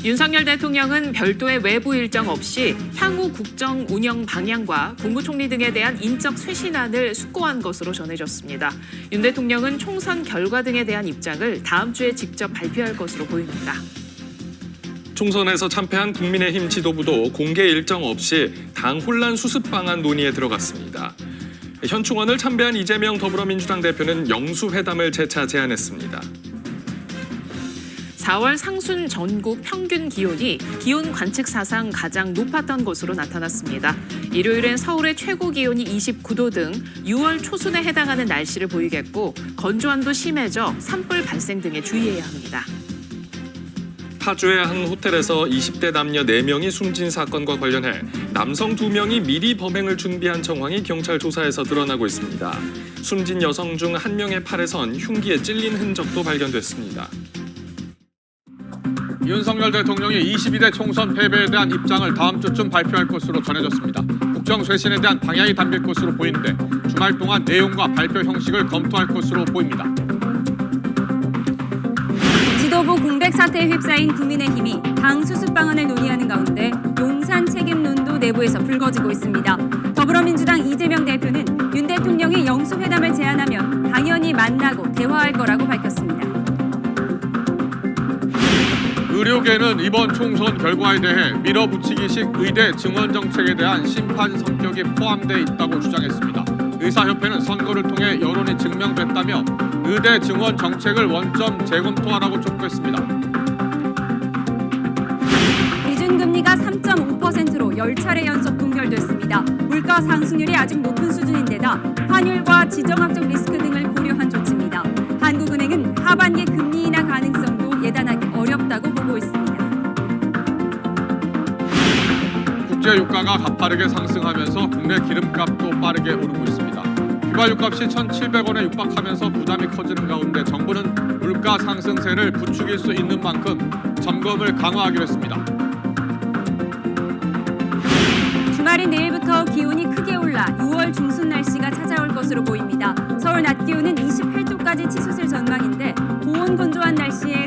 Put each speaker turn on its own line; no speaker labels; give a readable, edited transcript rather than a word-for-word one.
윤석열 대통령은 별도의 외부 일정 없이 향후 국정 운영 방향과 국무총리 등에 대한 인적 쇄신안을 숙고한 것으로 전해졌습니다. 윤 대통령은 총선 결과 등에 대한 입장을 다음 주에 직접 발표할 것으로 보입니다.
총선에서 참패한 국민의힘 지도부도 공개 일정 없이 당 혼란 수습 방안 논의에 들어갔습니다. 현 총원을 참배한 이재명 더불어민주당 대표는 영수회담을 재차 제안했습니다.
4월 상순 전국 평균 기온이 기온 관측 사상 가장 높았던 것으로 나타났습니다. 일요일엔 서울의 최고 기온이 29도 등 6월 초순에 해당하는 날씨를 보이겠고 건조함도 심해져 산불 발생 등에 주의해야 합니다.
파주의 한 호텔에서 20대 남녀 4명이 숨진 사건과 관련해 남성 2명이 미리 범행을 준비한 정황이 경찰 조사에서 드러나고 있습니다. 숨진 여성 중 1명의 팔에선 흉기에 찔린 흔적도 발견됐습니다.
윤석열 대통령이 22대 총선 패배에 대한 입장을 다음 주쯤 발표할 것으로 전해졌습니다. 국정 쇄신에 대한 방향이 담길 것으로 보이는데 주말 동안 내용과 발표 형식을 검토할 것으로 보입니다.
지도부 공백 사태에 휩싸인 국민의힘이 당 수습 방안을 논의하는 가운데 용산 책임론도 내부에서 불거지고 있습니다. 더불어민주당 이재명 대표는 윤 대통령이 영수회담을 제안하면 당연히 만나고 대화할 거라고 밝혔습니다.
의료계는 이번 총선 결과에 대해 밀어붙이기식 의대 증원 정책에 대한 심판 성격이 포함돼 있다고 주장했습니다. 의사협회는 선거를 통해 여론이 증명됐다며 의대 증원 정책을 원점 재검토하라고 촉구했습니다.
기준금리가 3.5%로 10차례 연속 동결됐습니다. 물가 상승률이 아직 높은 수준인데다 환율과 지정학적 리스크 등을 고려한 조치입니다. 한국은행은 하반기 금리 인하 가능성도 예단하기 어렵다고 보고 있습니다.
국제 유가가 가파르게 상승하면서 국내 기름값도 빠르게 오르고 있습니다. 휘발유값이 1,700원에 육박하면서 부담이 커지는 가운데 정부는 물가 상승세를 부추길 수 있는 만큼 점검을 강화하기로 했습니다.
주말인 내일부터 기온이 크게 올라 6월 중순 날씨가 찾아올 것으로 보입니다. 서울 낮 기온은 28도까지 치솟을 전망인데 고온 건조한 날씨에